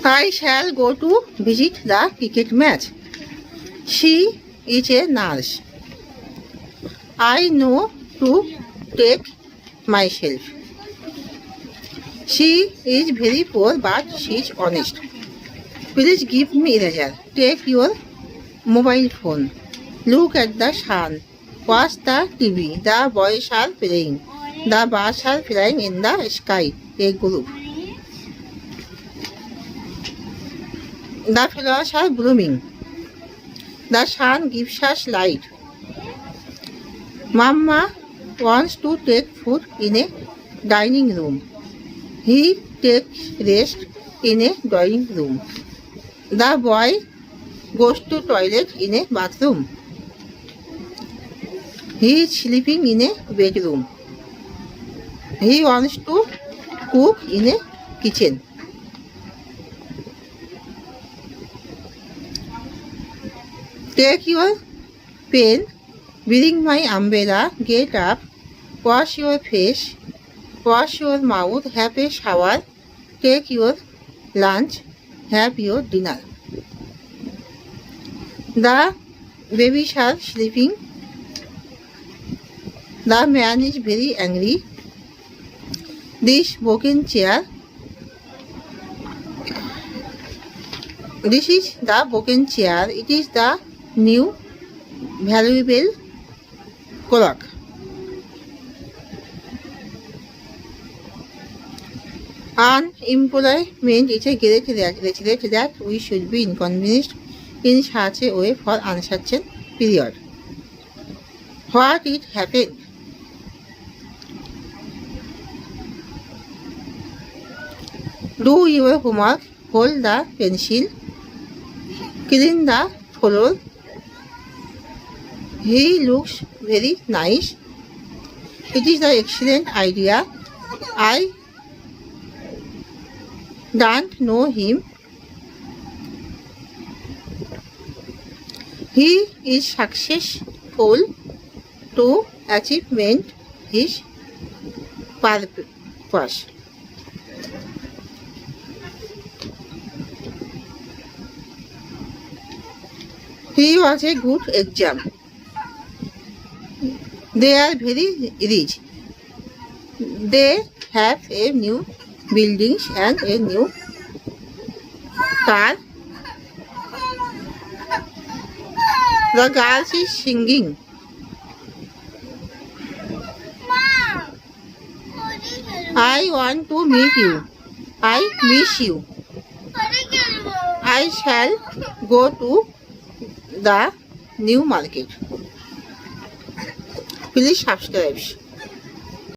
I shall go to visit the cricket match. She is a nurse. I know to take myself. She is very poor but she is honest. Please give me eraser. Take your mobile phone. Look at the sun. Watch the TV. The boys are playing. The birds are flying in the sky. A group. The flowers are blooming. The sun gives us light. Mama wants to take food in a dining room. He takes rest in a drawing room. The boy goes to toilet in a bathroom. He is sleeping in a bedroom. He wants to cook in a kitchen. Take your pen, bring my umbrella, get up, wash your face, wash your mouth, have a shower, take your lunch, have your dinner. The babies are sleeping. The man is very angry. This broken chair. This is the broken chair. It is the new valuable clock. Unemployment is a great regret that we should be inconvenienced in such a way for uncertain period. What it happened? Do your homework. Hold the pencil. Clean the floor. He looks very nice. It is an excellent idea. I don't know him. He is successful to achievement his purpose. He was a good exam. They are very rich. They have a new buildings and a new car. The girl is singing. I want to meet you. I miss you. I shall go to the new market. Please subscribe.